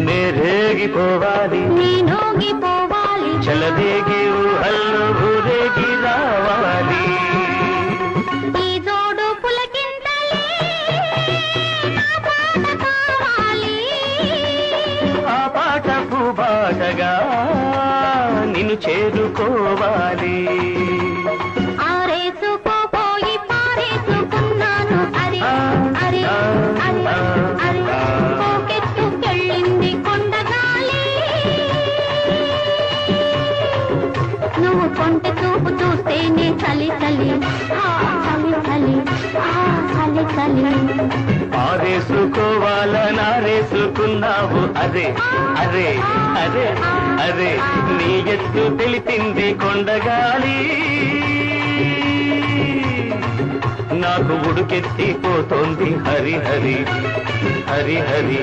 నేరేగిపోవాలి నేనోగిపోవాలి చలదేగి ఊహల్లో ఊరేగి రావాలి ఈ జోడు పులకింతలే నా పాట కావాలి ఆ పాట పూబాటగా నిన్ను చేరుకోవాలి ఆరేసుకోపోయి పారేసుకున్నాను అరే అరే అరే అరే పోకెత్తుకెళ్ళింది కొండగాలి నువ్వు కొంటె చూపు చూస్తేనే చలి చలి చలి చలి చలి చలి పారేసుకోవాలనారేసుకున్నావు అరే అరే అరే అరే నీ ఎత్తు తెలిపింది కొండగాలి నాకు ఉడుకెత్తిపోతోంది హరి హరి హరి హరి